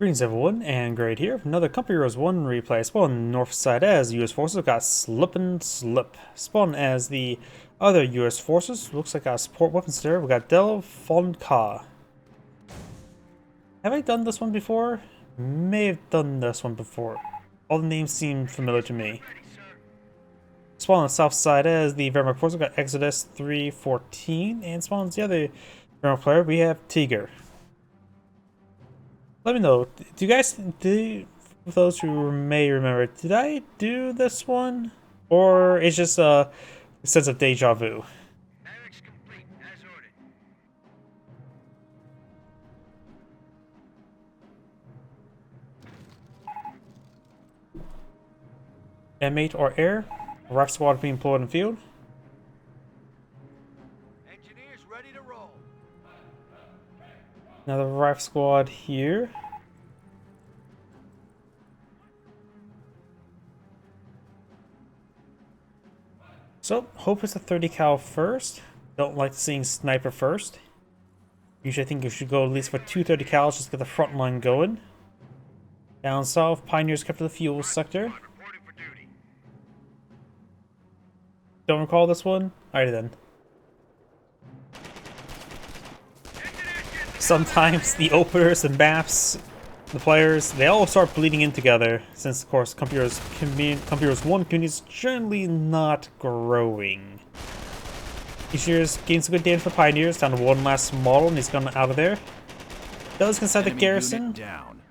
Greetings everyone, and Grade here. Another Company Heroes 1 replay. Spawn on the north side as US forces. We've got Slippin, Slip. Spawn as the other US forces. Looks like our support weapons there. We've got Founkah. Have I done this one before? May have done this one before. All the names seem familiar to me. Spawn on the south side as the Wehrmacht forces. We've got Exodus 314. And spawn as the other Wehrmacht player. We have Tiger. Let me know, do you guys, for those who may remember, did I do this one? Or it's just a sense of deja vu? Complete, as ordered. Mate or air? Ref squad being employed in the field. Engineers ready to roll. Another ref squad here. So, hope it's a 30 cal first. Don't like seeing sniper first. Usually I think you should go at least for 230 cals just to get the front line going. Down south, Pioneers kept to the fuel sector. Reporting for duty. Don't recall this one? Alrighty then. Sometimes the openers and maps, the players, they all start bleeding in together, since of course Company Heroes 1 community is generally not growing. Engineers gains some good damage for Pioneers, down to one last model and he's gone out of there. Does inside the garrison. Down.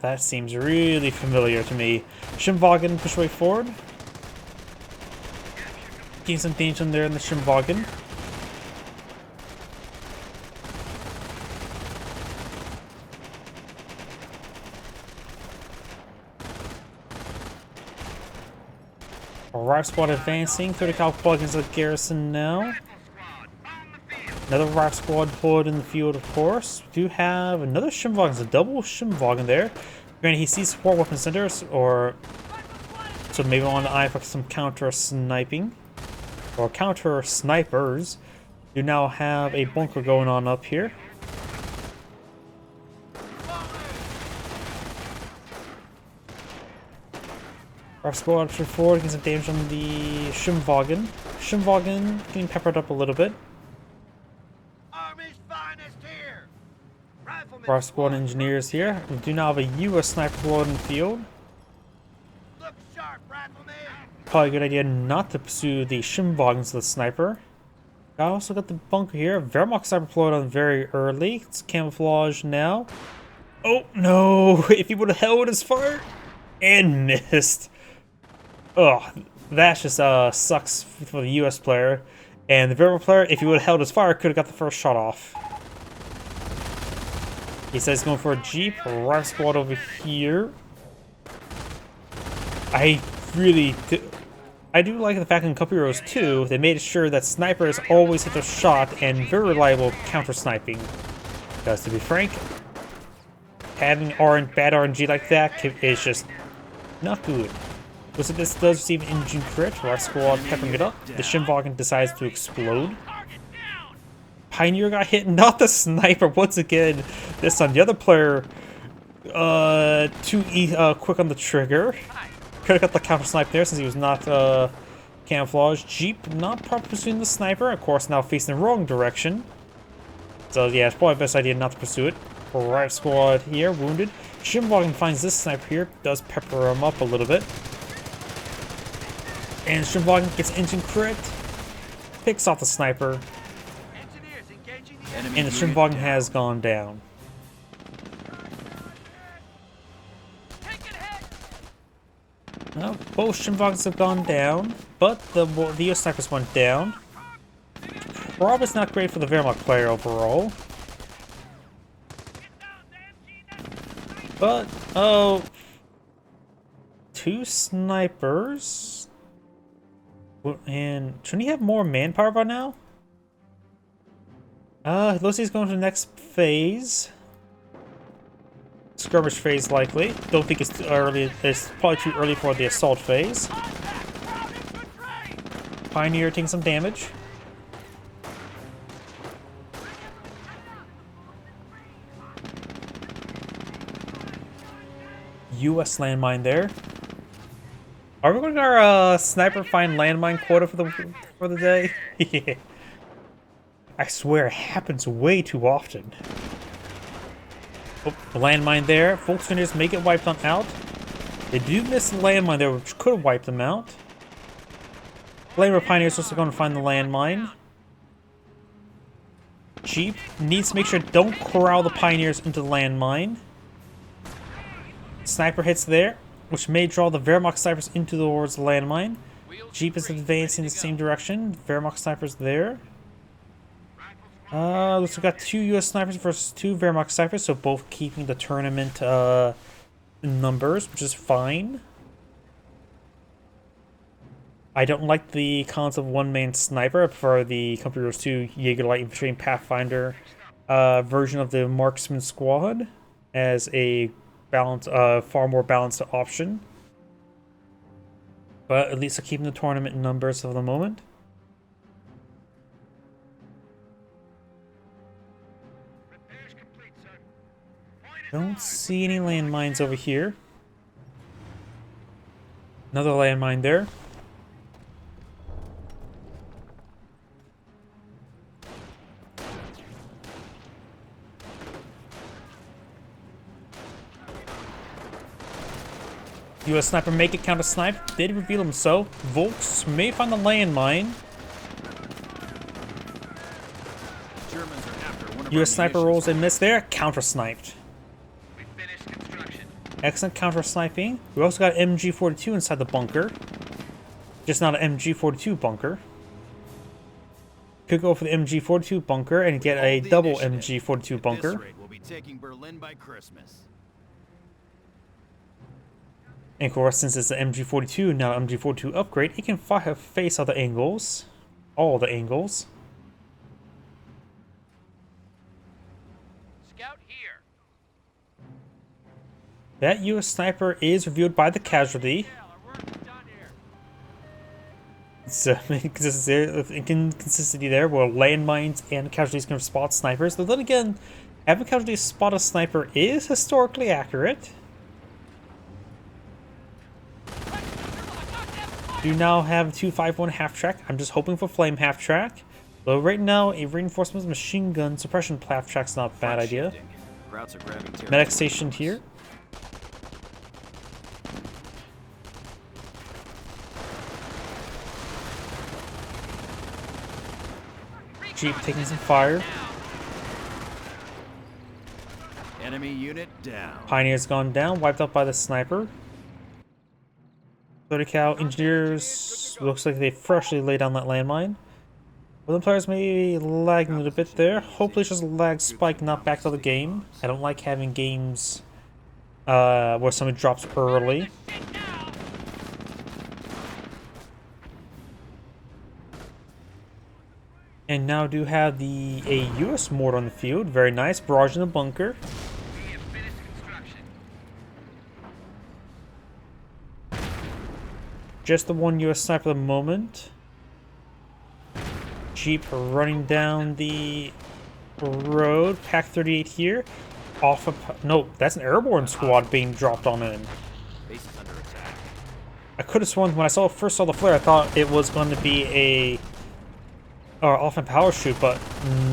That seems really familiar to me. Shimvagen push way forward. Gain some damage in there in the Shimvagen. Rive squad advancing, 30 cal plugins at garrison now. Another Rive squad deployed in the field, of course. We do have another Shimvagen, it's a double Shimvagen there. Granted, he sees support weapon centers, or so maybe on the eye for some counter sniping or counter snipers. You now have a bunker going on up here. Our squad pushing forward, getting some damage on the Shimvagen. Shimvagen getting peppered up a little bit. Army's finest here. Riflemen Our squad engineers here. We do now have a US sniper deployed in the field. look sharp, riflemen. Probably a good idea not to pursue the Shimvagens of the sniper. I also got the bunker here. Wehrmacht sniper deployed on very early. It's camouflage now. Oh no! If he would have held his fire and missed. Oh, that just sucks for the US player. And the Wehrmacht player, if he would have held his fire, could have got the first shot off. He says he's going for a Jeep. Rive squad over here. I do like the fact in Company Heroes 2, they made sure that snipers always hit their shot and very reliable counter sniping. Because to be frank, having bad RNG like that is just not good. So this does receive an engine crit. Our squad peppering it up. The Shimvagen decides to explode. Pioneer got hit, not the sniper once again. This time the other player too quick on the trigger. Could have got the counter snipe there since he was not camouflaged. Jeep not properly pursuing the sniper. Of course now facing the wrong direction. So yeah, it's probably the best idea not to pursue it. Rive squad here, wounded. Shimvagen finds this sniper here, does pepper him up a little bit. And Shimvagen gets engine crit, picks off the sniper, and the Shimvagen has gone down. Well, both Shimvagens have gone down, but the US snipers went down. Probably not great for the Wehrmacht player overall. But, oh, two snipers. And shouldn't he have more manpower by now? Looks like he's going to the next phase. Skirmish phase, likely. Don't think it's too early. It's probably too early for the assault phase. Pioneer taking some damage. U.S. landmine there. Are we going to get our sniper find landmine quota for the day? Yeah. I swear it happens way too often. Oh, the landmine there. Folks can just make it wiped on out. They do miss the landmine there, which could have wiped them out. Flamer Pioneer's also going to find the landmine. Jeep needs to make sure don't corral the Pioneers into the landmine. Sniper hits there, which may draw the Wehrmacht snipers into towards the landmine. Jeep is advancing in the same direction. Wehrmacht snipers there. Looks like we got 2 US snipers versus 2 Wehrmacht snipers, so both keeping the tournament numbers, which is fine. I don't like the concept of one-man sniper. I prefer the Company Rose 2 Jaeger Light Infantry and Pathfinder version of the Marksman Squad as a balance, far more balanced option. But at least I'm keeping the tournament numbers for the moment. Don't see any landmines over here. Another landmine there. US sniper make it counter snipe. Did reveal himself. Volks may find the landmine. US sniper rolls a miss there. Counter sniped. Excellent counter sniping. We also got MG42 inside the bunker. Just not an MG42 bunker. Could go for the MG42 bunker and get a double MG42 bunker. And of course, since it's an MG42, now an MG42 upgrade, it can face all the angles. All the angles. Scout here. That US sniper is revealed by the casualty. It's inconsistency there, where landmines and casualties can spot snipers. But then again, having casualties spot a sniper is historically accurate. Do now have 251 half track. I'm just hoping for flame half track. But right now, a reinforcement machine gun suppression half track's not a bad idea. Medic stationed here. Jeep taking some fire. Enemy unit down. Pioneer's gone down, wiped out by the sniper. 30 cal engineers, looks like they freshly laid down that landmine. Well, the players may be lagging a little bit there. Hopefully it's just a lag spike, not back to the game. I don't like having games where somebody drops early. And now do have a US mortar on the field. Very nice. Barrage in the bunker. Just the one US sniper at the moment. Jeep running down the road. Pack 38 here. Off of... No, that's an airborne squad being dropped on in. I could have sworn when I first saw the flare, I thought it was going to be a... off in power shoot, but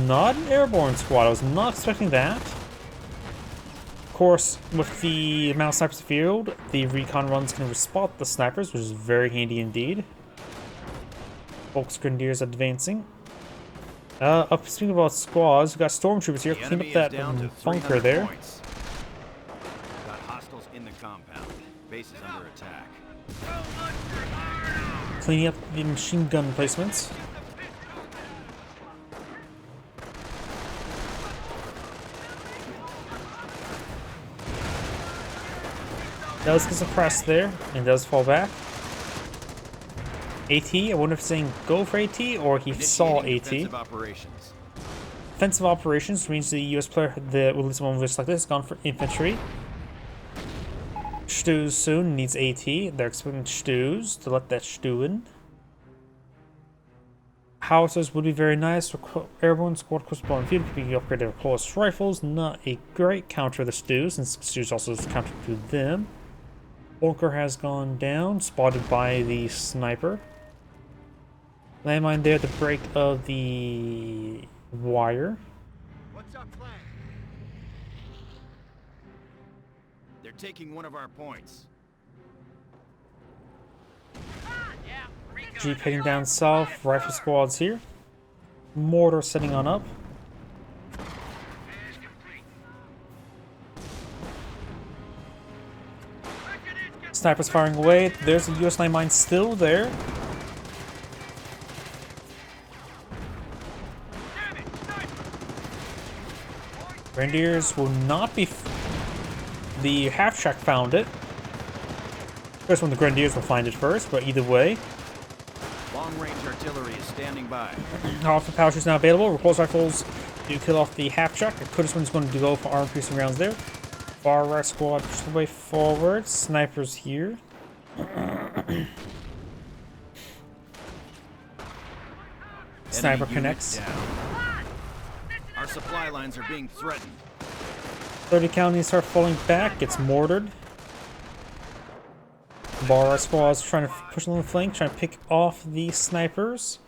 not an airborne squad. I was not expecting that. Of course, with the amount of snipers in the field, the recon runs can spot the snipers, which is very handy indeed. Folks Grenadiers advancing. Speaking about squads, we got stormtroopers here. Clean up that bunker there. Points. Got hostiles in the compound. Base is under attack. Cleaning up the machine gun emplacements. Does get suppressed there and does fall back. AT, I wonder if he's saying go for AT or he saw AT. Defensive operations means the US player that will lose one like this gone for infantry. Stews soon needs AT. They're expecting Stews to let that stew in. Howitzers would be very nice. Airborne squad crossbow and field could be upgraded with close rifles. Not a great counter to the Stews, since Stews also is counter to them. Founkah has gone down, spotted by the sniper. Landmine there at the break of the wire. What's our plan? They're taking one of our points. Jeep heading down south, rifle squads here. Mortar setting on up. Snipers firing away. There's a US landmine still there. Grenadiers will not be. The half track found it. First one, the Grenadiers will find it first, but either way. Long-range artillery is standing by. Half the power is now available. Repulse rifles do kill off the half track. The Kurdistan is going to go for armor-piercing rounds there. Far right squad push the way forward. Snipers here. Sniper connects. Our supply lines are being threatened. 30 counties start falling back. Gets mortared. Bar right squad's trying to push along the flank, trying to pick off the snipers.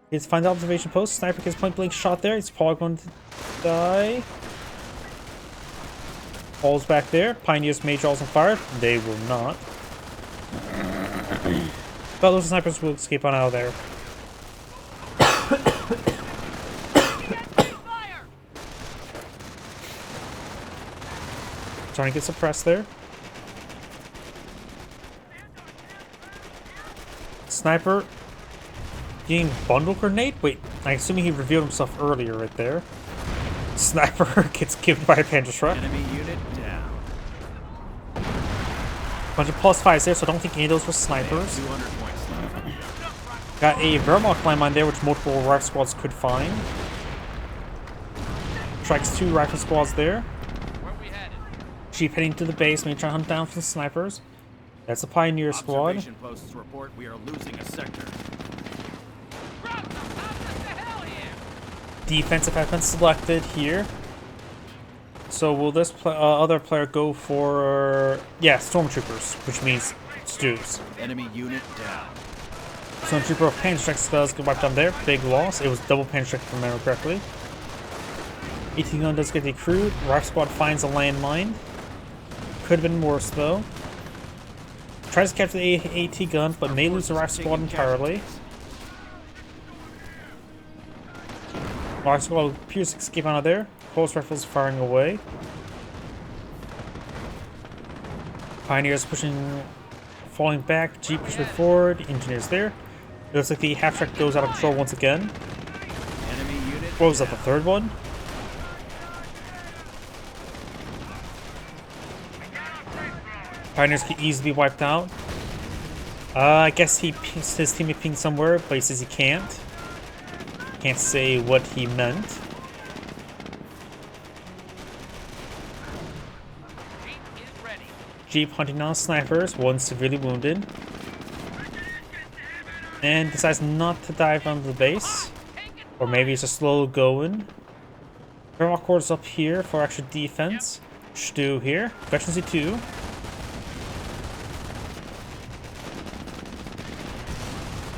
It's find the observation post. Sniper gets point blank shot there. It's probably going to die. Falls back there. Pioneers may draws on fire. They will not. But those snipers will escape on out of there. Trying to get suppressed there. Sniper getting bundle grenade? Wait, I'm assuming he revealed himself earlier right there. Sniper gets killed by a Panther truck. Enemy unit down. Bunch of +5s there, so I don't think any of those were snipers. 200 points left. Got a Wehrmacht landmine there, which multiple rifle squads could find. Strikes 2 rifle squads there. Jeep heading to the base, maybe trying to hunt down for the snipers. That's a Pioneer squad. Observation posts report we are losing a sector. Defensive has been selected here. So will this other player go for... yeah, Stormtroopers, which means Stews. Enemy unit down. Stormtrooper of Panther Strikes does get wiped on there. Big loss. It was double Panther Strike if I remember correctly. AT gun does get decrewed. Rifle squad finds a landmine. Could have been worse though. Tries to capture the AT gun, but may lose the rifle squad entirely. Rifle squad appears to escape out of there. Pulse rifles firing away. Pioneers pushing, falling back. Jeep pushing forward. Engineers there. It looks like the half track goes out of control once again. Enemy unit. What was that? The third one? Pioneers can easily be wiped out. I guess his teammate pinged somewhere, but he says he can't. Can't say what he meant. Jeep hunting down snipers, one severely wounded. And decides not to dive onto the base. Or maybe it's just slow going. Wehrmacht quarters up here for extra defense. Stu here. Veterancy 2.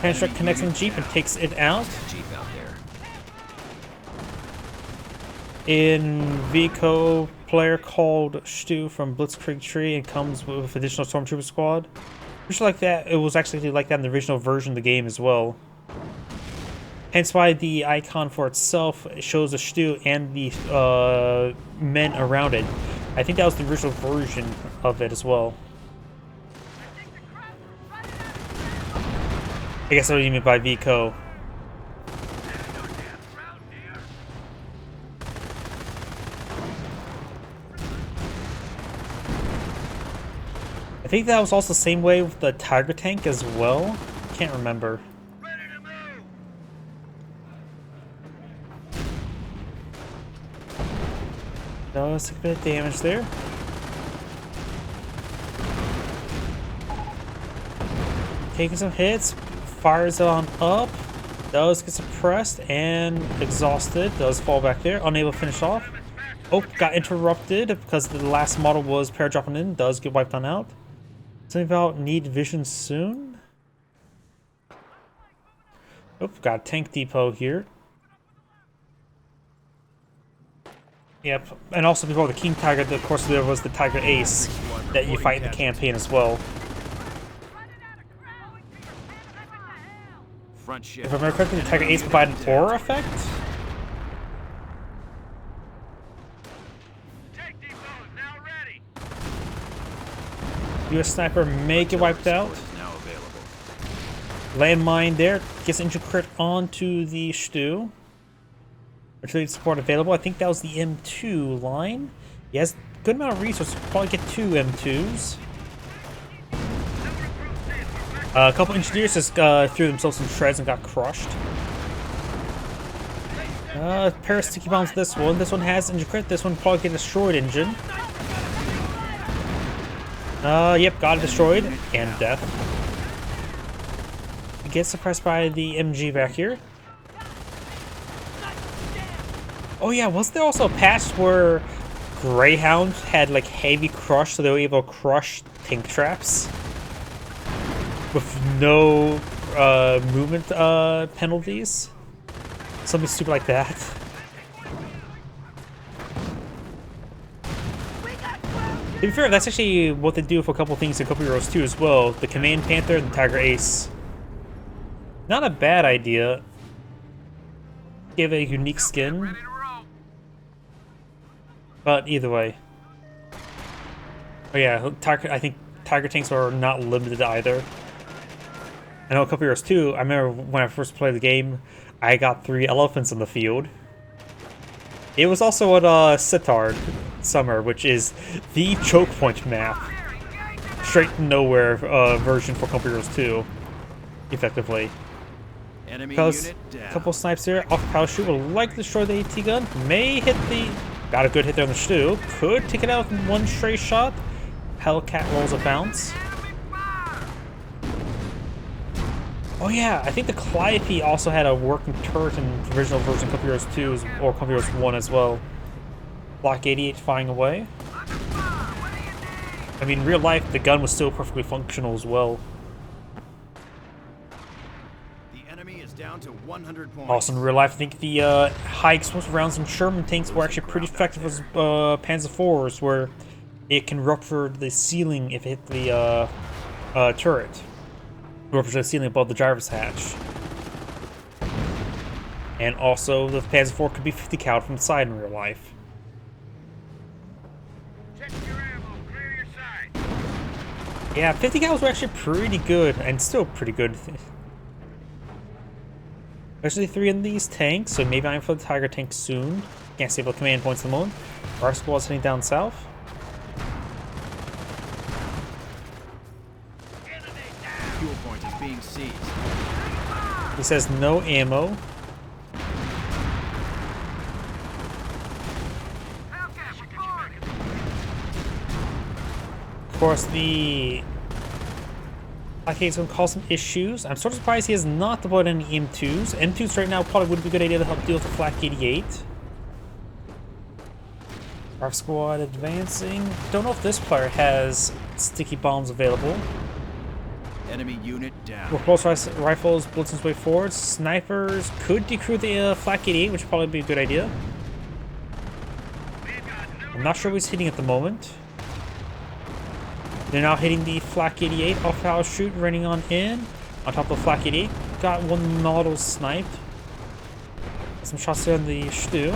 Panther connects on the Jeep and takes it out. Jeep out there. In VCO, player called Stu from Blitzkrieg Tree and comes with additional Stormtrooper squad. Just like that, it was actually like that in the original version of the game as well. Hence why the icon for itself shows the Stu and the men around it. I think that was the original version of it as well. I guess that's what you mean by VCO. I think that was also the same way with the Tiger tank as well. Can't remember. Does take a bit of damage there. Taking some hits. Fires on up, does get suppressed and exhausted, does fall back there, unable to finish off. Oh, got interrupted because the last model was paradropping in, does get wiped on out. Something about need vision soon? Oh, got a tank depot here. Yep, and also before the King Tiger, of course, there was the Tiger Ace that you fight in the campaign as well. Front shift. If I remember correctly, the Tiger Ace provided an aura effect? Tank depot is now ready. US sniper may get wiped out. Is now available. Landmine there gets injured crit onto the Stu. Artillery support available. I think that was the M2 line. He has a good amount of resources. Probably get 2 M2s. A couple engineers just threw themselves in shreds and got crushed. Pair of sticky bombs. This one. This one has injured crit. This one probably get destroyed engine. Yep, got it destroyed and death. Get suppressed by the MG back here. Oh yeah, was there also a patch where Greyhound had like heavy crush, so they were able to crush tank traps with no movement penalties? Something stupid like that. To be fair, that's actually what they do for a couple things in Couple Heroes 2 as well. The Command Panther and the Tiger Ace. Not a bad idea. Give a unique skin. But either way. Oh yeah, I think Tiger tanks are not limited either. I know a Couple Heroes 2, I remember when I first played the game, I got 3 elephants in the field. It was also at Sittard Summer, which is the choke point map. Straight to nowhere version for Couple Heroes 2, effectively. Enemy Because unit down. a couple snipes here, off parachute will likely destroy the AT gun. May hit the... Got a good hit there on the Stu. Could take it out with one straight shot. Hellcat rolls a bounce. Oh yeah, I think the Calliope also had a working turret in the original version of Couple Heroes 2 or Couple Heroes 1 as well. Block 88 firing away. I mean, in real life, the gun was still perfectly functional as well. The enemy is down to 100 points. Also, in real life, I think the high explosive rounds in Sherman tanks were actually pretty effective as Panzer IVs, where it can rupture the ceiling if it hit the turret. Rupture the ceiling above the driver's hatch. And also, the Panzer IV could be 50 cal from the side in real life. Check your ammo. Clear your sight. Yeah, 50 cals were actually pretty good, and still pretty good. Especially 3 in these tanks, so maybe I'm for the Tiger tank soon. Can't save the command points at the moment. Our squad's heading down south. Fuel point is being seized. He says no ammo. Of course, the Black is going to cause some issues. I'm sort of surprised he has not deployed any M2s. M2s right now probably would be a good idea to help deal with the Flak 88. Our squad advancing. Don't know if this player has sticky bombs available. Enemy unit down. With close rifles blitzing its way forward. Snipers could decrew the Flak 88, which would probably be a good idea. I'm not sure what he's hitting at the moment. They're now hitting the Flak 88 off parachute, running on in. On top of the Flak 88. Got one model sniped. Some shots there on the Stu.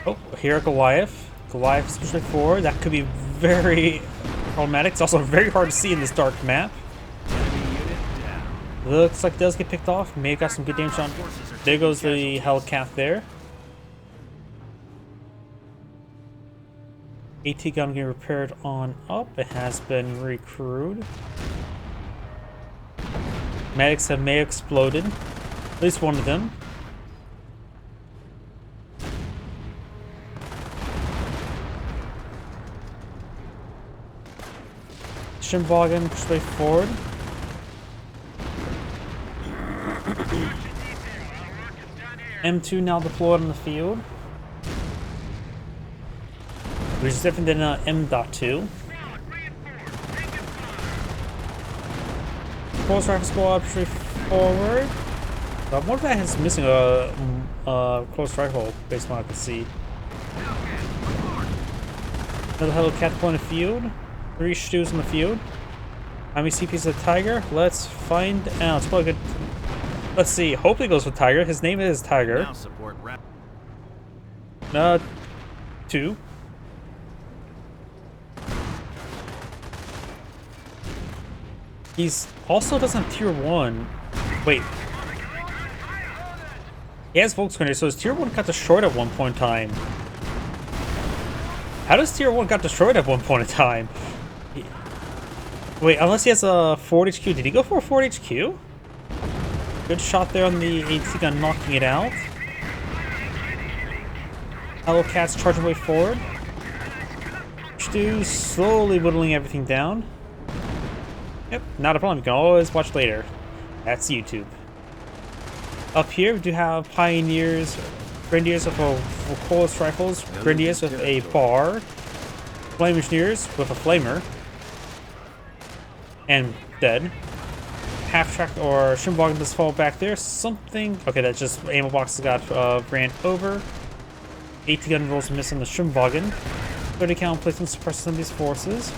Oh, here are Goliath. Goliath especially forward. That could be very problematic. It's also very hard to see in this dark map. Enemy unit down. Looks like it does get picked off. May have got some good damage on. There goes the Hellcat there. AT gun getting repaired on up. It has been recrewed. Medics have may have exploded. At least one of them. Shimboggin, push way forward. M2 now deployed on the field. Which is different than M.2. Close rifle squad, push way forward. I wonder if that is missing a close rifle based on what I can see. Another Hellcat deployed in the field. 3 stews in the field. How many CPs of Tiger? Let's find out. It's probably good. Let's see. Hopefully it goes with Tiger. His name is Tiger. Now support 2. He's also doesn't have tier 1. Wait. He has Volkswagen, so his tier 1 got destroyed at one point in time. How does tier 1 got destroyed at one point in time? Wait, unless he has a forward HQ. Did he go for a forward HQ? Good shot there on the AT gun, knocking it out. Hellcat's charging way forward. Stu slowly whittling everything down. Yep, not a problem. You can always watch later. That's YouTube. Up here, we do have Pioneers, Grenadiers with Colas rifles, Grenadiers with a bar, Flame Engineers with a flamer, and dead. Half track or Shimboggin does fall back there. Something. Okay, that's just ammo boxes got ran over. 80 gun rolls missing the Shimboggin. 30 count placing suppresses some of these forces.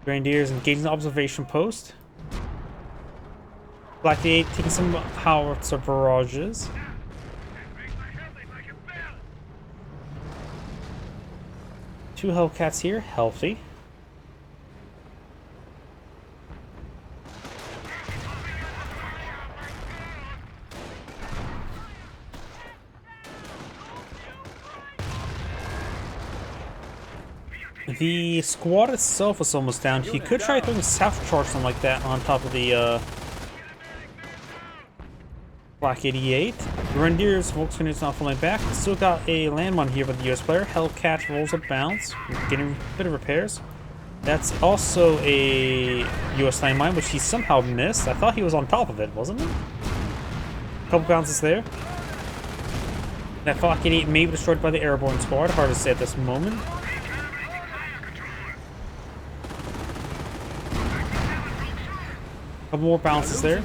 Grenadiers engaging the observation post. Black 8 taking some howitzer barrages. Two Hellcats here, healthy. The squad itself is almost down. He could try throwing a south charge, something like that, on top of the Black 88. Grenadiers, Volkswagen is not falling back. Still got a landmine here with the US player. Hellcat rolls a bounce, getting a bit of repairs. That's also a US landmine, which he somehow missed. I thought he was on top of it, wasn't he? Couple bounces there. That Black 88 may be destroyed by the airborne squad. Hard to say at this moment. Couple more bounces there.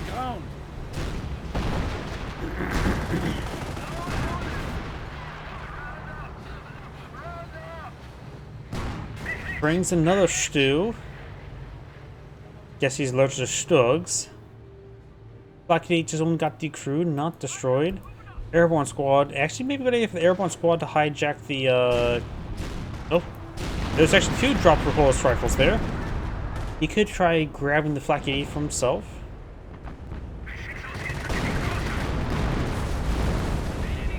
Brings another stew. Guess he's allergic to Stugs. Black 8 just only got decrewed, not destroyed. Airborne squad. Actually, maybe good idea for the airborne squad to hijack the. Oh, there's actually 2 drop propulsed rifles there. He could try grabbing the Flak 88 for himself.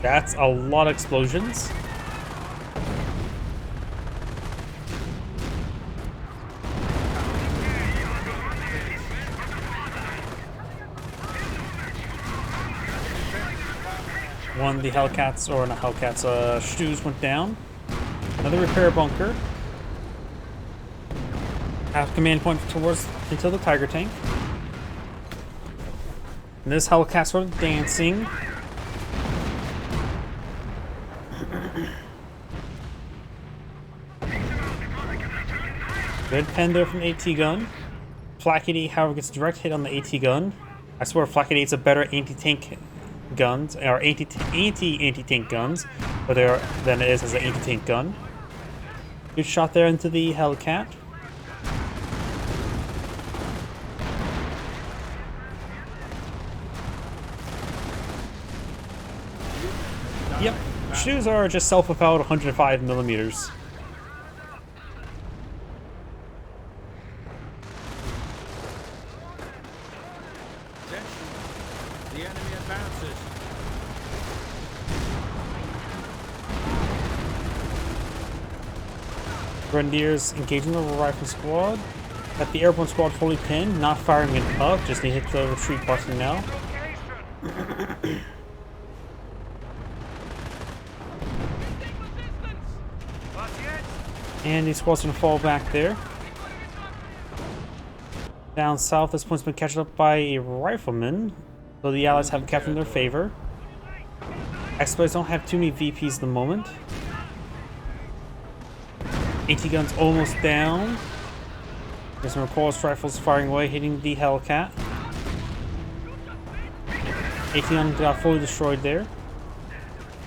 That's a lot of explosions. One of the Hellcats, or not Hellcats, stews went down. Another repair bunker. Half command point towards into the Tiger tank. And this Hellcat sort of dancing. Good pen there from AT gun. Flak 88, however, gets direct hit on the AT gun. I swear Flak 88's a better anti-tank guns, or anti-tank guns, but they are than it is as an anti-tank gun. Good shot there into the Hellcat. Yep, Stews are just self-propelled 105 millimeters. Attention. The enemy advances. Grenadiers engaging the rifle squad. Got the airborne squad fully pinned, not firing it up, just need to hit the retreat button now. And these squads gonna fall back there. Down south, this point's been captured up by a rifleman, so the Allies have it captured in their favor. Exploits don't have too many VPs at the moment. AT guns almost down. There's some Recoilless rifles firing away, hitting the Hellcat. AT gun got fully destroyed there.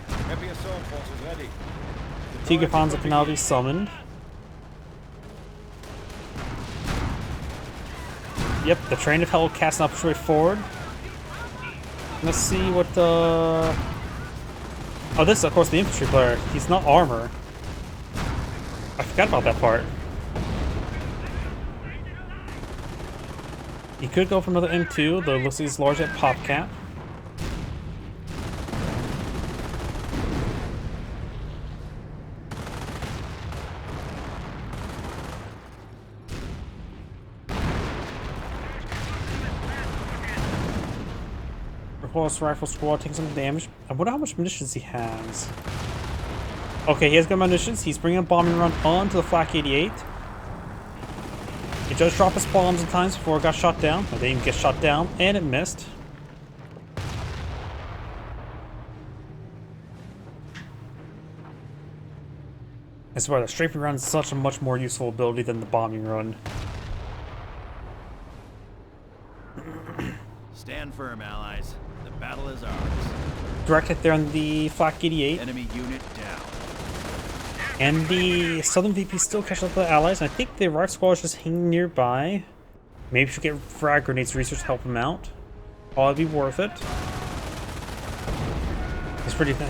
Heavy assault forces ready. Tiger Panzer can now be summoned. Yep, the train of Hellcats now pushed forward. Let's see what the... Oh, this is of course the infantry player. He's not armor. I forgot about that part. He could go for another M2, though it looks like he's large at pop cap. Recoilless rifle squad taking some damage. I wonder how much munitions he has. Okay, he has good munitions. He's bringing a bombing run onto the Flak 88. It does drop his bombs at times before it got shot down. It didn't even get shot down, and it missed. I swear, the strafing run is such a much more useful ability than the bombing run. Stand firm, allies. The battle is ours. Direct hit there on the Flak 88. Enemy unit down. And the Southern VP still catching up to the Allies. I think the Rifle Squad is just hanging nearby. Maybe we should get frag grenades research to help him out. Probably be worth it.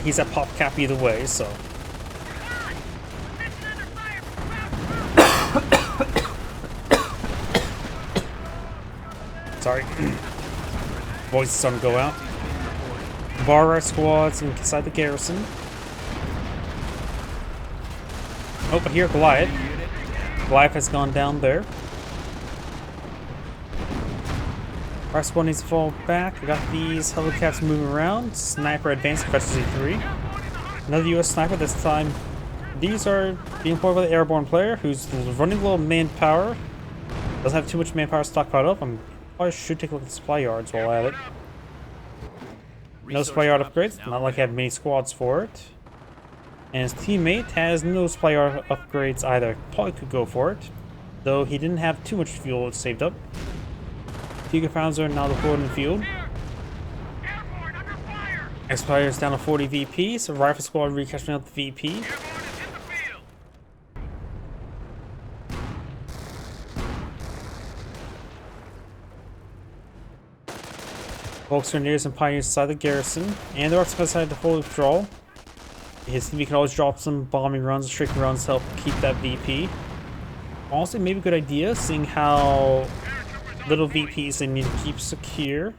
He's at pop cap either way, so. Sorry. Voice is starting to go out. Bar squads inside the garrison. Oh, but here, Goliath. Goliath has gone down there. Our squad needs to fall back. We got these Hellcats moving around. Sniper advancing, fetches E3. Another US sniper this time. These are being employed by the airborne player who's running low manpower. Doesn't have too much manpower stockpiled up. I should take a look at the supply yards while at it. No supply yard upgrades. Not like I have many squads for it. And his teammate has no supply yard upgrades either. Probably could go for it, though he didn't have too much fuel saved up. Tiger Panzer are now deployed in the field. Expires down to 40 VP, so Rifle Squad recapturing out the VP. Volks Grenadiers and Pioneers inside the garrison, and the Rockets decided to fully withdraw. His team can always drop some bombing runs, strafing runs to help keep that VP. Also, maybe a good idea, seeing how little VPs they need to keep secure.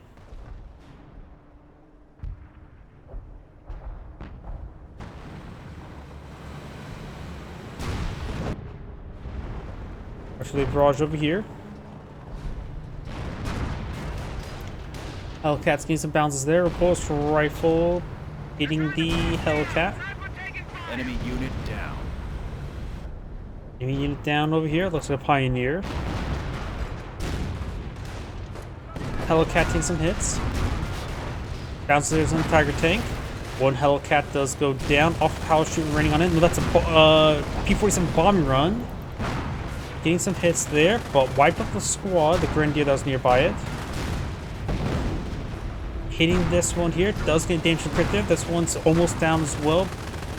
Actually, barrage over here. Hellcats need some bounces there. Repulse rifle hitting the Hellcat. Enemy unit down. Enemy unit down over here. Looks like a Pioneer. Hellcat taking some hits. Bounces on the Tiger tank. One Hellcat does go down. Off power shooting raining on it. No, that's a P-47 bombing run. Getting some hits there, but wiped up the squad. The Grenadier that was nearby it. Hitting this one here. Does get damage to crit there. This one's almost down as well.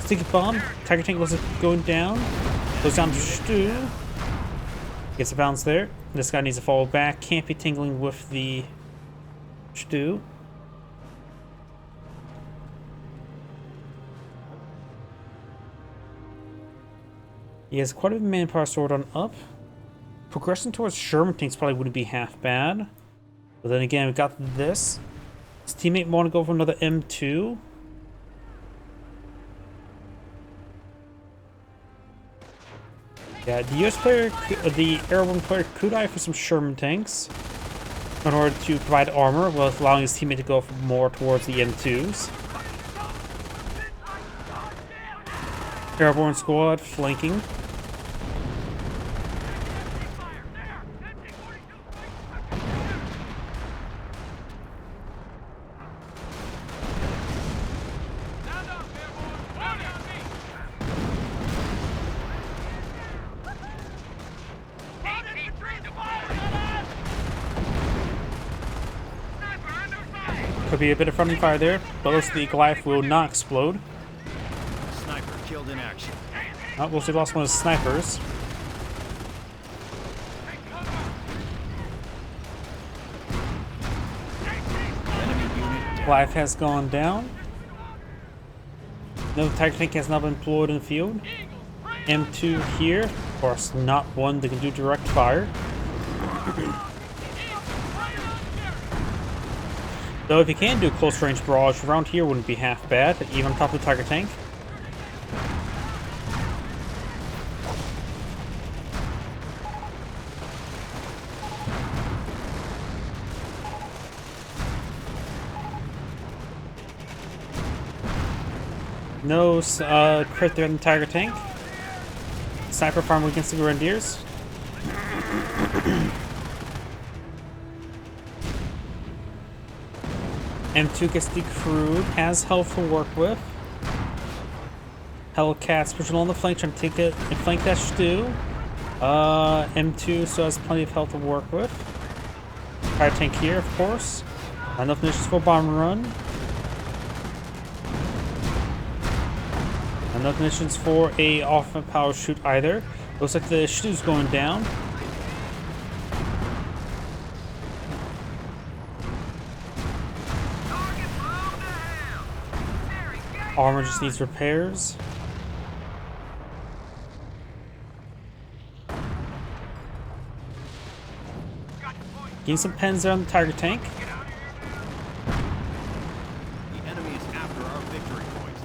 Sticky bomb. Tiger tank looks like going down. Goes down to Stew. Gets a bounce there. This guy needs to fall back. Can't be tingling with the Stew. He has quite a bit of manpower stored on up. Progressing towards Sherman tanks probably wouldn't be half bad. But then again, we got this. His teammate want to go for another M2. Yeah, the US player, the airborne player could eye for some Sherman tanks in order to provide armor, while allowing his teammate to go more towards the M2s. Airborne squad flanking. Could be a bit of friendly fire there, but looks like the Goliath will not explode. Sniper killed in action. Looks like lost one of his snipers. Enemy unit down. Goliath has gone down. No Tiger tank has not been deployed in the field. M2 here, of course, not one that can do direct fire. Though if you can do close range barrage around here wouldn't be half bad, even on top of the Tiger tank. No crit there in the Tiger tank. Sniper farm against the Grenadiers. M2 gets decrewed, has health to work with. Hellcat's pushing on the flank, trying to take it and flank that stew. M2 so has plenty of health to work with. Fire tank here, of course. Enough munitions for a bomb run. Enough munitions for a offensive power shoot either. Looks like the stew's going down. Armor just needs repairs. Getting some pens there on the Tiger tank. The enemy is after our victory point.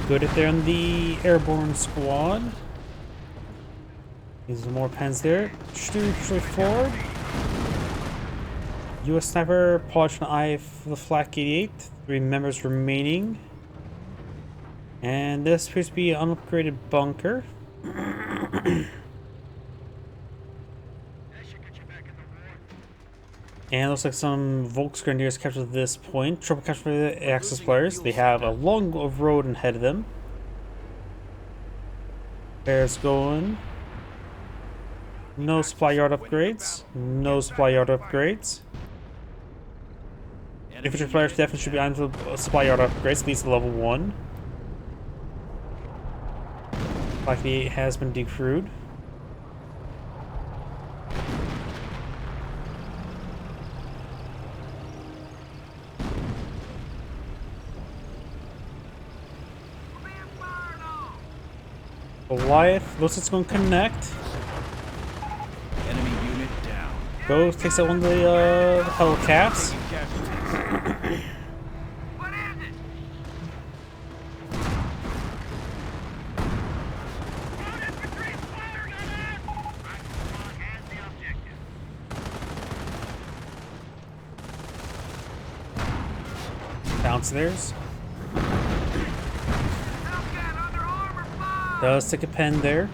Good if they're in the airborne squad. Need some more pens there. Stew pushing forward. US sniper, polish an eye for the flak 88. 3 members remaining. And this appears to be an unupgraded bunker. And looks like some Volks Grenadiers captured at this point. Triple capture for the Axis players. They have a long road ahead of them. There's going. No supply yard upgrades. No supply yard upgrades. Infantry players definitely should be on the supply yard upgrades, at least level 1. Like the 8 has been decrewed. Goliath looks like it's going to connect. Enemy unit down. Goes, takes out one of the Hellcats. Taking casualties. What is it? Ground infantry is firing on us! Right squad has the objective. Bounce theirs. Hellcat under armor fire! Does stick a pen there.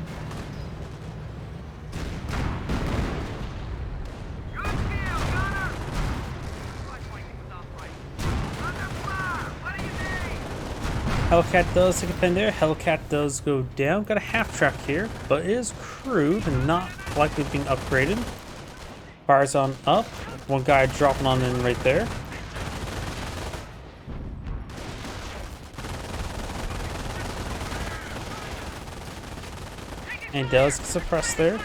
Good kill, gunner! Flight point was off right. Under fire! What do you need? Hellcat does take a pen there. Hellcat does go down. Got a half track here, but it is crude and not likely being upgraded. Fires on up. One guy dropping on in right there. And does get suppressed there.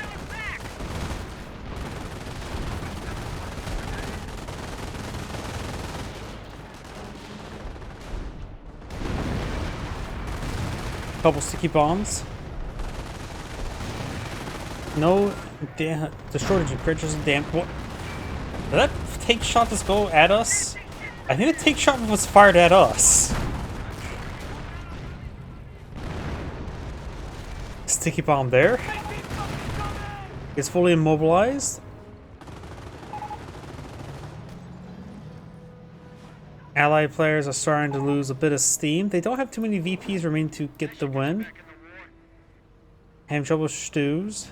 Couple sticky bombs. No, damn, the shortage of bridges and damn. What? Did that take shot just go at us? I think the take shot was fired at us. Sticky bomb there. It's fully immobilized. Allied players are starting to lose a bit of steam. They don't have too many VPs remaining to get the win. Ham trouble stews.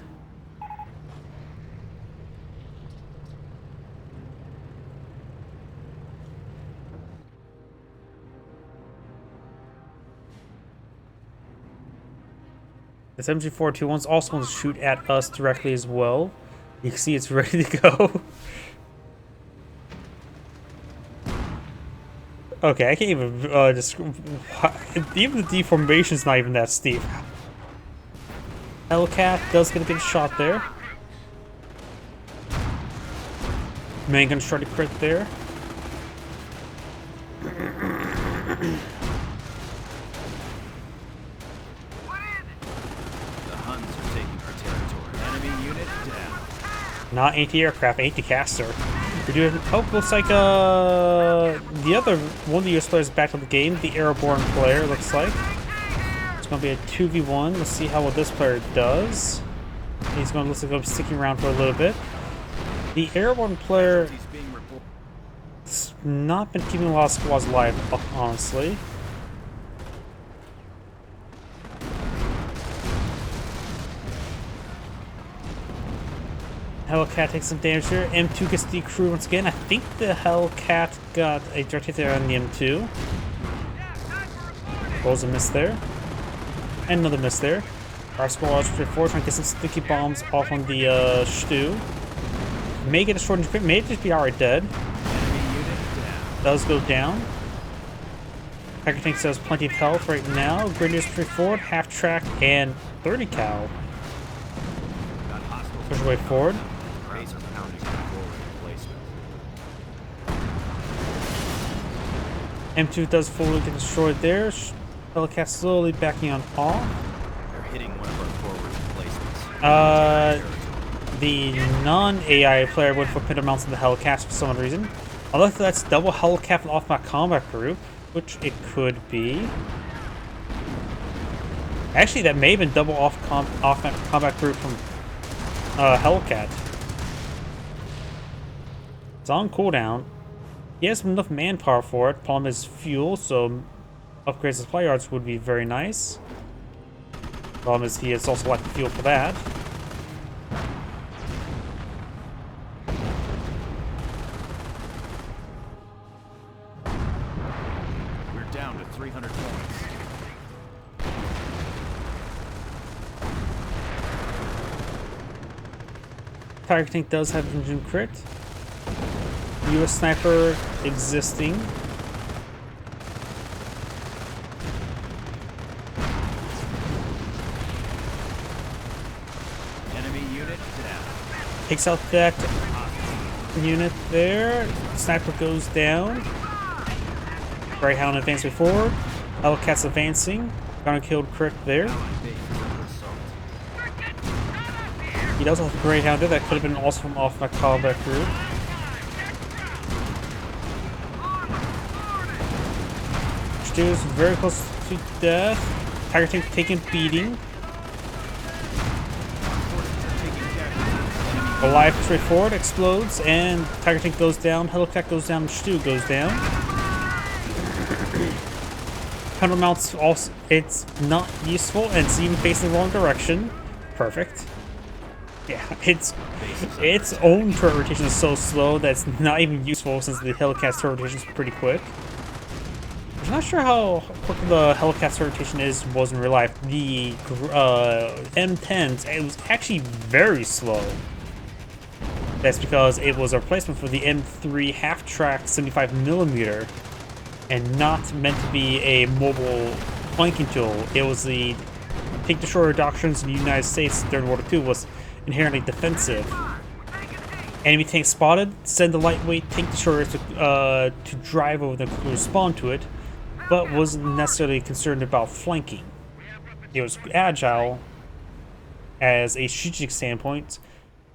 This MG421 also wants to shoot at us directly as well. You can see it's ready to go. Okay, I can't even even the deformation's not even that steep. Hellcat does get a good shot there. Main gun try to crit there. Not anti-aircraft, anti-caster. We do have, oh, looks like the other one of the US players back to the game, the airborne player, looks like. It's gonna be a 2v1. Let's see how well this player does. He's gonna look like he's sticking around for a little bit. The airborne player has not been keeping a lot of squads alive, honestly. Hellcat takes some damage here. M2 gets decrewed once again. I think the Hellcat got a direct hit there on the M2. Rolls a miss there. And another miss there. Our squad forward trying to get some sticky bombs off on the stew. May get a short and may just be alright dead. Does go down. Hacker Tank still has plenty of health right now. Grenadiers pretty forward, half track, and 30 cal. Push your way forward. M2 does fully get destroyed there. Hellcat slowly backing on off. They're hitting one of our forward placements. The non-AI player went for pinner mounts in the Hellcat for some reason. Although that's double Hellcat off my combat group, which it could be. Actually, that may have been double off my combat group from Hellcat. It's on cooldown. He has enough manpower for it. Problem is fuel, so upgrades to supply yards would be very nice. Problem is he has also lacked fuel for that. We're down to 300 points. Tiger Tank does have engine crit. US sniper existing. Enemy unit down. Takes out that unit there. Sniper goes down. Greyhound advancing forward. Hellcat's advancing. Gonna kill crit there. He does have a Greyhound there. That could have been also from off my combat group. Is very close to death. Tiger Tank taking beating. Goliath straight forward, explodes, and Tiger Tank goes down. Hellcat goes down. Stew goes down. Counter mounts also, it's not useful, and it's even facing the wrong direction. Perfect. Yeah, its own turret rotation is so slow that it's not even useful since the Hellcat's turret rotation is pretty quick. I'm not sure how quick the Hellcat's rotation was in real life. The M10s, it was actually very slow. That's because it was a replacement for the M3 half-track 75mm and not meant to be a mobile flanking tool. It was the tank destroyer doctrines in the United States during World War II was inherently defensive. Enemy tank spotted, send the lightweight tank destroyer to drive over them to respond to it, but wasn't necessarily concerned about flanking. It was agile as a strategic standpoint,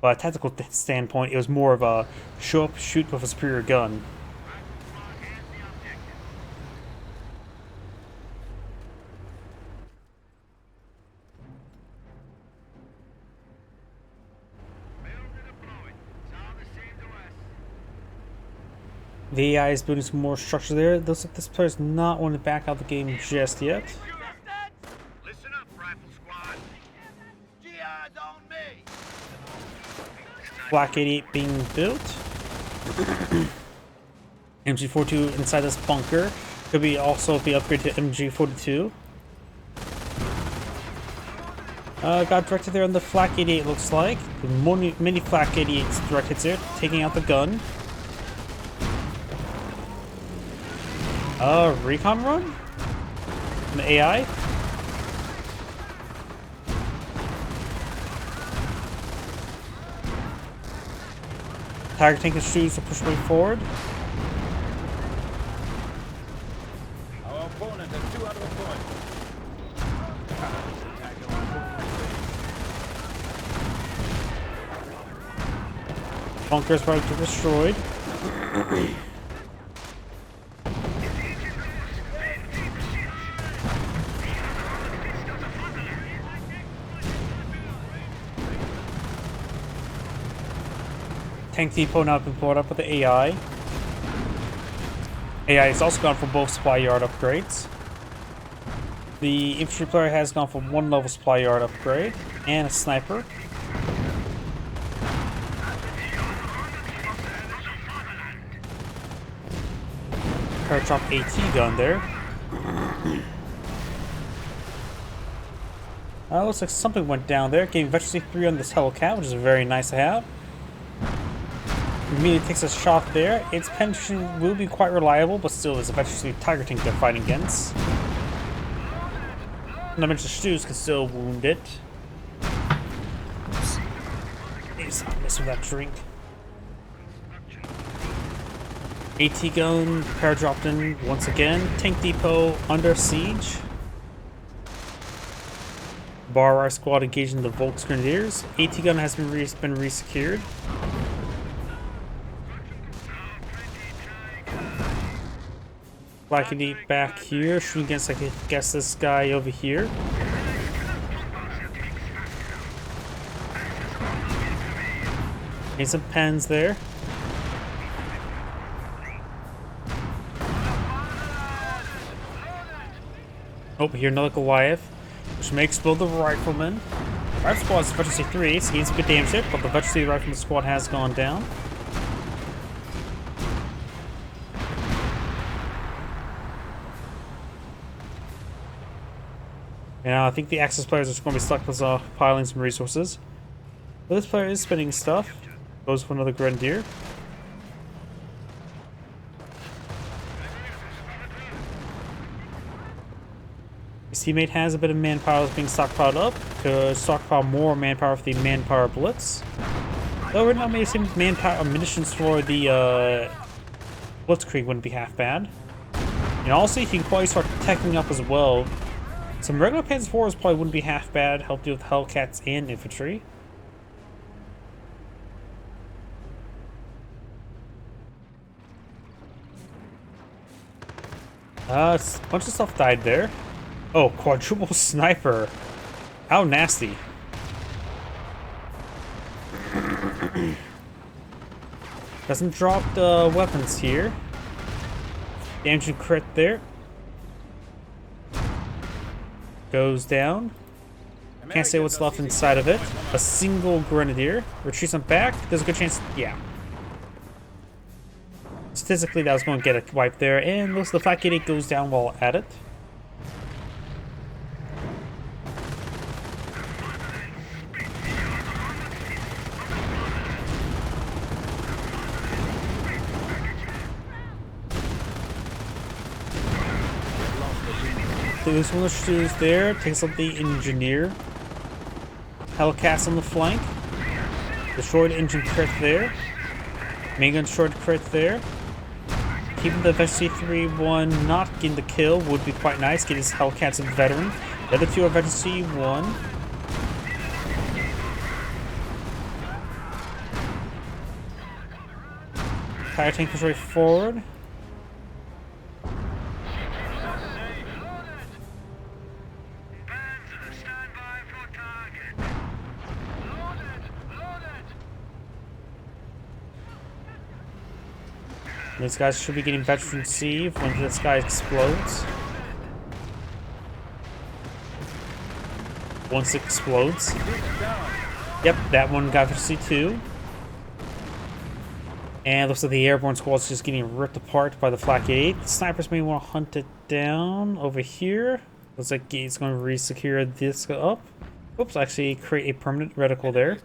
but a tactical standpoint, it was more of a show up, shoot with a superior gun. The AI is building some more structure there. Looks like this player's not want to back out the game just yet. Listen up, rifle squad. GI's on me. Black 88 being built. MG42 inside this bunker. Could be also be upgraded to MG42. Got directed there on the Flak 88 looks like. Many Flak 88s directed there, taking out the gun. Recon run? An AI? Tiger tank and shoes to push way forward. Our opponent has 2 out of a point. Bunker's about to be destroyed. Tank depot now been brought up with the AI. AI has also gone for both supply yard upgrades. The infantry player has gone for 1 level supply yard upgrade and a sniper. Paratrop AT gun there. Looks like something went down there. Getting Veteran 3 on this Hellcat, which is very nice to have. Immediately takes a shot there. Its penetration will be quite reliable, but still is eventually Tiger tank they're fighting against. Not mention Stews can still wound it. Oops. He's missing that drink. AT gun, paradropped in once again. Tank depot under siege. Bar Rifle squad engaging the Volks Grenadiers. AT gun has been resecured. Black and back here, shooting against, I guess, this guy over here. Need some pens there. Oh, here another Goliath, which may explode the rifleman. Rifle squad is Veteran 3, so he needs some good damage there, but the Veteran rifleman squad has gone down. Now I think the Axis players are going to be stuck with piling some resources. But this player is spending stuff. Goes for another Grenadier. His teammate has a bit of manpower that's being stockpiled up. Could stockpile more manpower for the manpower blitz. Though right now maybe some manpower munitions for the Blitzkrieg wouldn't be half bad. And also you can probably start teching up as well. Some regular Panzer IVs probably wouldn't be half bad, help deal with Hellcats and infantry. A bunch of stuff died there. Oh, quadruple sniper. How nasty. Doesn't drop the weapons here. Damage and crit there. Goes down. Can't say what's left inside of it. A single Grenadier. Retreats on back. There's a good chance. Yeah. Statistically, that was going to get a wipe there. And looks the Flak 88 goes down while at it. Lose one of the shoes there, takes up the engineer. Hellcats on the flank. Destroyed engine crit there. Main gun destroyed crit there. Keeping the Veteran C3-1 not getting the kill would be quite nice. Get his Hellcats a veteran. The other two are Veteran C1. Tiger tank was right forward. These guys should be getting Veteran C when this guy explodes. Once it explodes. Yep, that one got Veteran C2. And looks like the airborne squad's just getting ripped apart by the Flak 88. The snipers may want to hunt it down over here. Looks like he's going to re-secure this up. Oops, actually create a permanent reticle there.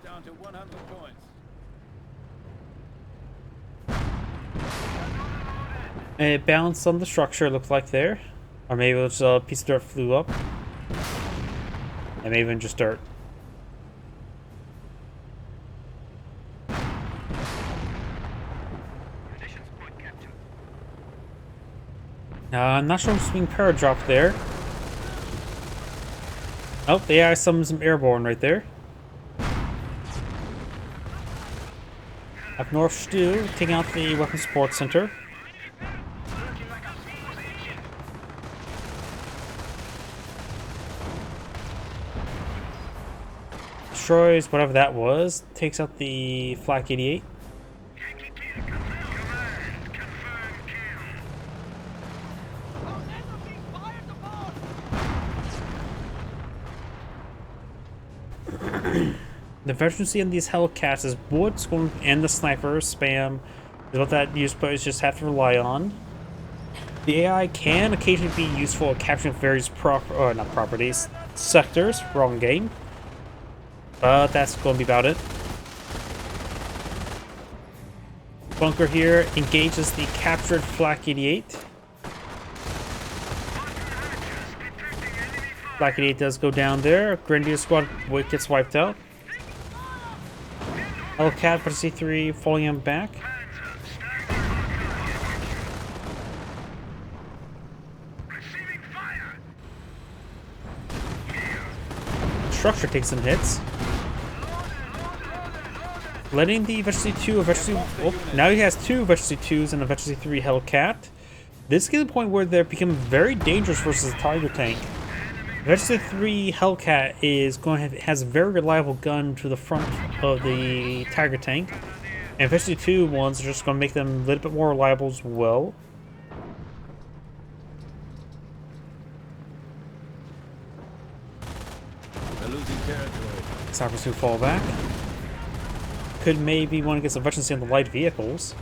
And it bounced on the structure, it looked like there. Or maybe it was a piece of dirt flew up. And maybe even just dirt. I'm not sure what's being paradropped there. Oh, the AI summoned some airborne right there. Up north, Stu, taking out the weapon support center. Destroys whatever that was. Takes out the Flak 88. The efficiency in these Hellcats is what's going, and the sniper spam is what that user players just have to rely on. The AI can occasionally be useful at capturing various sectors, wrong game. But that's going to be about it. Bunker here engages the captured Flak 88. Flak 88 does go down there. Grenadier squad gets wiped out. Hellcat for C3 falling him back. Structure takes some hits. Letting the Veteran C2 now he has two Veteran C2s and a Veteran C3 Hellcat. This is getting to the point where they're becoming very dangerous versus the Tiger tank. Veteran C3 Hellcat has a very reliable gun to the front of the Tiger tank, and Veteran C2 ones are just going to make them a little bit more reliable as well. They're losing territory. Snipers who fall back. Could maybe want to get some Veteran C on the light vehicles.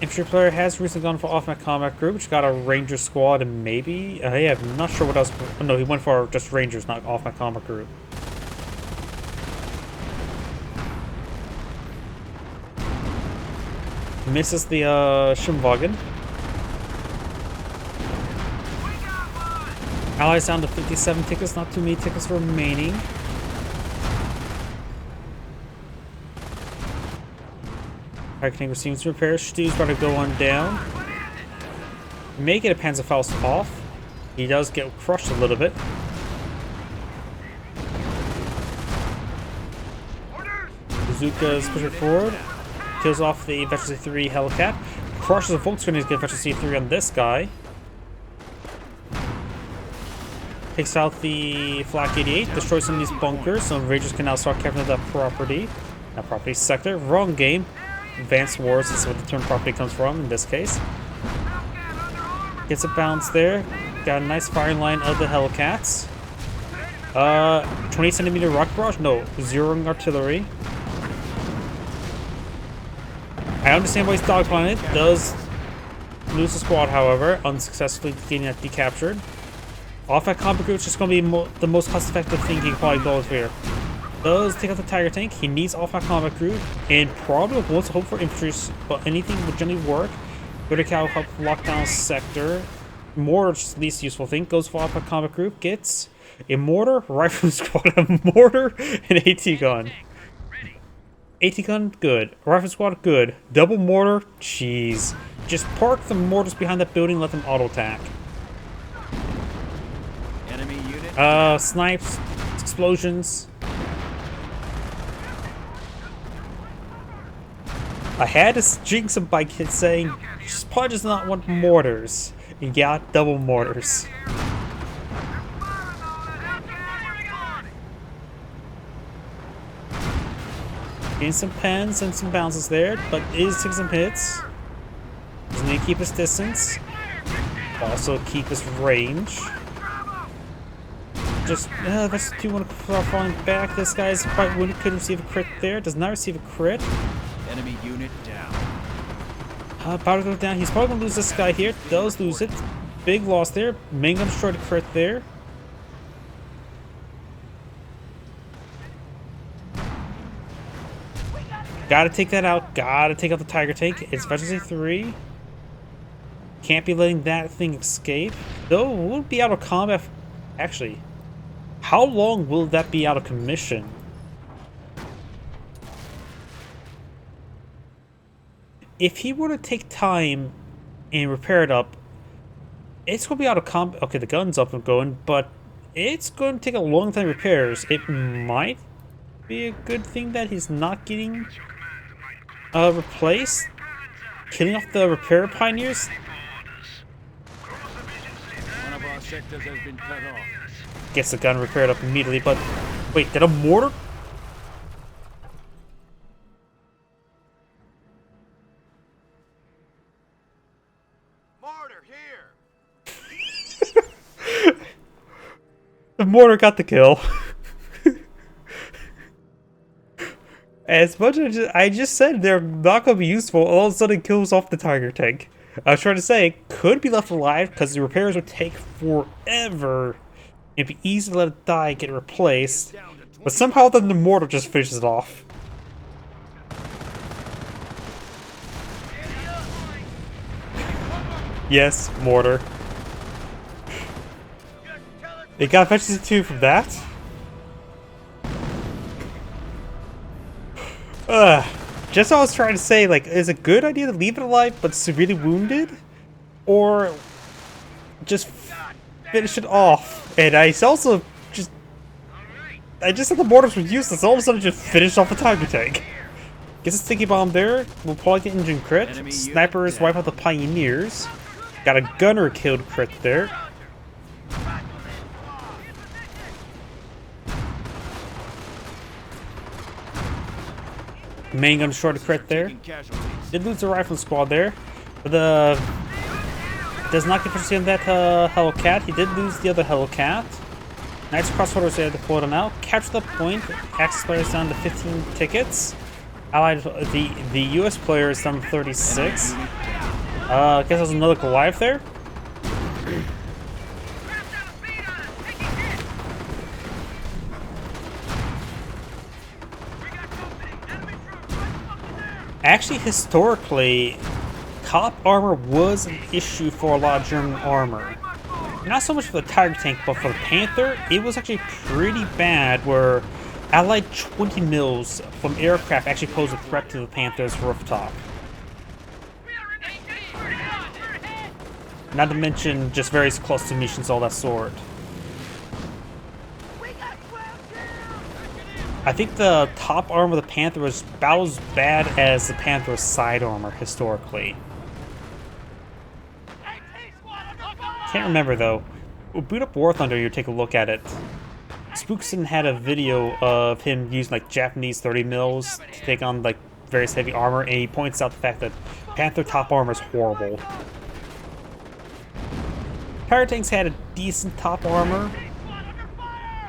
Infantry player has recently gone for off-map combat group, which got a ranger squad and maybe yeah, I'm not sure what else. Oh, no, he went for just rangers, not off-map combat group. Misses the Schimwagen. Allies down to 57 tickets, not too many tickets remaining. Tiger tank receives repairs. Stu's about to go on down. May get a Panzerfaust off. He does get crushed a little bit. Bazooka's pushing forward. Kills off the Veteran C3 Hellcat. Crushes the Volkswagen to get Veteran C3 on this guy. Takes out the Flak 88. Destroys some of these bunkers. So Rangers can now start capturing that property. That property sector. Wrong game. Advanced Wars is what the term property comes from in this case. Gets a bounce there. Got a nice firing line of the Hellcats. 20cm rocket barrage? No, zeroing artillery. I understand why he's dogfighting it. Does lose the squad, however, unsuccessfully getting that decaptured. Off-map combat group is just going to be the most cost-effective thing he can probably go with here. Does take out the Tiger tank. He needs off-map combat group and probably wants to hope for infantry, but anything would generally work. Vertical help lock down sector. More least useful thing. Goes for off-map combat group. Gets A mortar, rifle squad, a mortar, and AT gun. AT gun, good. Rifle squad, good. Double mortar, jeez. Just park the mortars behind that building, let them auto attack. Enemy unit. Snipes, explosions. I had to jinx him by saying, Spud does not want mortars. You got double mortars. Getting some pens and some bounces there, but is taking some hits. Doesn't need to keep his distance. Also keep his range. Just, let's do one falling back. This guy's probably could receive a crit there. Does not receive a crit. Enemy unit down. Powder goes down. He's probably gonna lose this guy here. Does lose it. Big loss there. Main gun destroyed a crit there. Gotta take that out. Gotta take out the Tiger tank. It's Efficiency 3. Can't be letting that thing escape. Though it will be out of combat. Actually, how long will that be out of commission? If he were to take time and repair it up, it's going to be out of combat. Okay, the gun's up and going, but it's going to take a long time to repairs. It might be a good thing that he's not getting replaced. Killing off the repair pioneers. One of our sectors has been cut off. Gets the gun repaired up immediately, but wait, did a mortar? Mortar here. The mortar got the kill. As much as I just said they're not going to be useful, all of a sudden it kills off the Tiger tank. I was trying to say it could be left alive because the repairs would take forever. It'd be easy to let it die and get replaced. But somehow then the mortar just finishes it off. Yes, mortar. It got efficiency 2 from that. Just what I was trying to say, like, is it a good idea to leave it alive but severely wounded? Or just finish it off? And I also just... I just said the mortars were useless, all of a sudden just finished off the Tiger tank. Gets a sticky bomb there, we'll probably get engine crit. Snipers wipe out the pioneers. Got a gunner killed crit there. Main gun short a crit there. Did lose the rifle squad there. But does not get efficiency on that Hellcat. He did lose the other Hellcat. Knights crossborders there to pull it out. Capture the point. Axis players down to 15 tickets. Allied the US player is down to 36. Guess there's another Goliath there. Actually, historically, top armor was an issue for a lot of German armor. Not so much for the Tiger tank, but for the Panther, it was actually pretty bad where Allied 20 mils from aircraft actually posed a threat to the Panther's rooftop. Not to mention just very close to missions, all that sort. I think the top armor of the Panther was about as bad as the Panther's side armor historically. Can't remember though. We'll boot up War Thunder here, take a look at it. Spookson had a video of him using like Japanese 30 mils to take on like various heavy armor, and he points out the fact that Panther top armor is horrible. Tiger tanks had a decent top armor.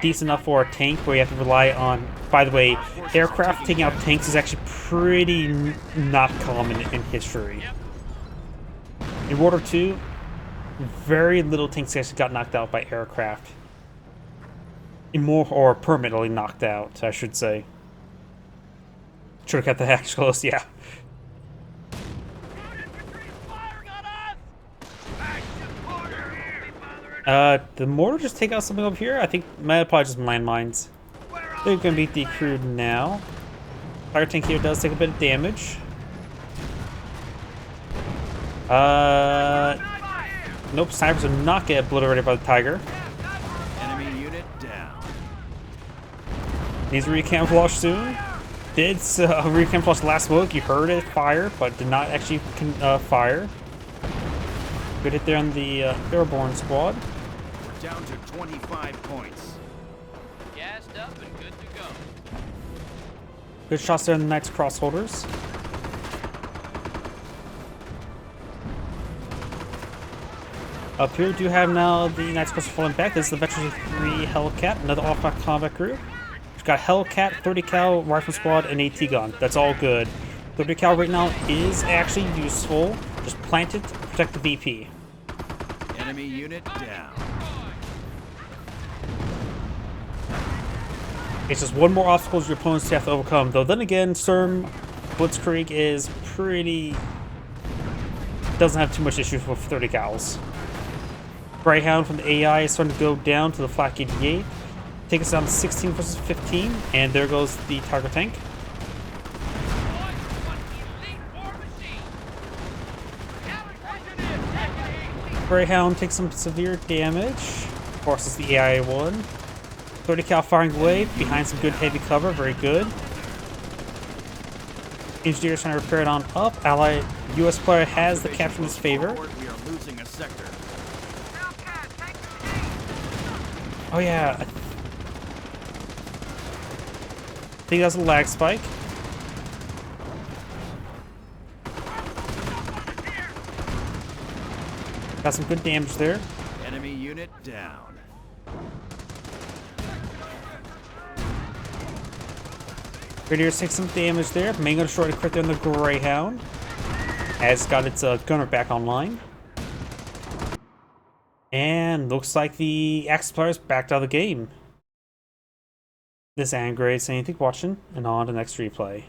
Decent enough for a tank where you have to rely on... By the way, aircraft taking out tanks is actually pretty not common in history. In World War II, very little tanks actually got knocked out by aircraft. Or permanently knocked out, I should say. Should have kept the hex close, yeah. The mortar just take out something up here? I think probably just landmines. They're gonna beat the crew now. Fire tank here does take a bit of damage. Nope, snipers will not get obliterated by the tiger. Enemy unit down. Needs a recamouflage soon. Did recamouflage last smoke. You heard it fire, but did not actually fire. Good hit there on the airborne squad. We're down to 25 points. Gassed up and good to go. Good shots there on the Knights crossholders. Up here, we do have now the Knights crossholders falling back. This is the Veteran 3 Hellcat, another off-back combat group. We've got Hellcat, 30 cal rifle squad, and AT gun. That's all good. 30 cal right now is actually useful. Just plant it to protect the VP. Enemy unit down. It's just one more obstacle your opponents have to overcome. Though then again, Sturm Blitzkrieg is pretty... doesn't have too much issues with 30 cals. Greyhound from the AI is starting to go down to the Flak 88. Take us down to 16 versus 15, and there goes the Tiger tank. Greyhound takes some severe damage. Forces the AI one. 30 cal firing away behind some good heavy cover, very good. Engineers trying to repair it on up. Allied US player has the capture in his favor. We are losing a sector. Oh yeah. I think that's a lag spike. Got some good damage there. Enemy unit down. Grenadiers take some damage there. Mango destroyed a crit there on the Greyhound. Has got its gunner back online. And looks like the Axis players backed out of the game. This is Angrade saying thank you for watching, and on to the next replay.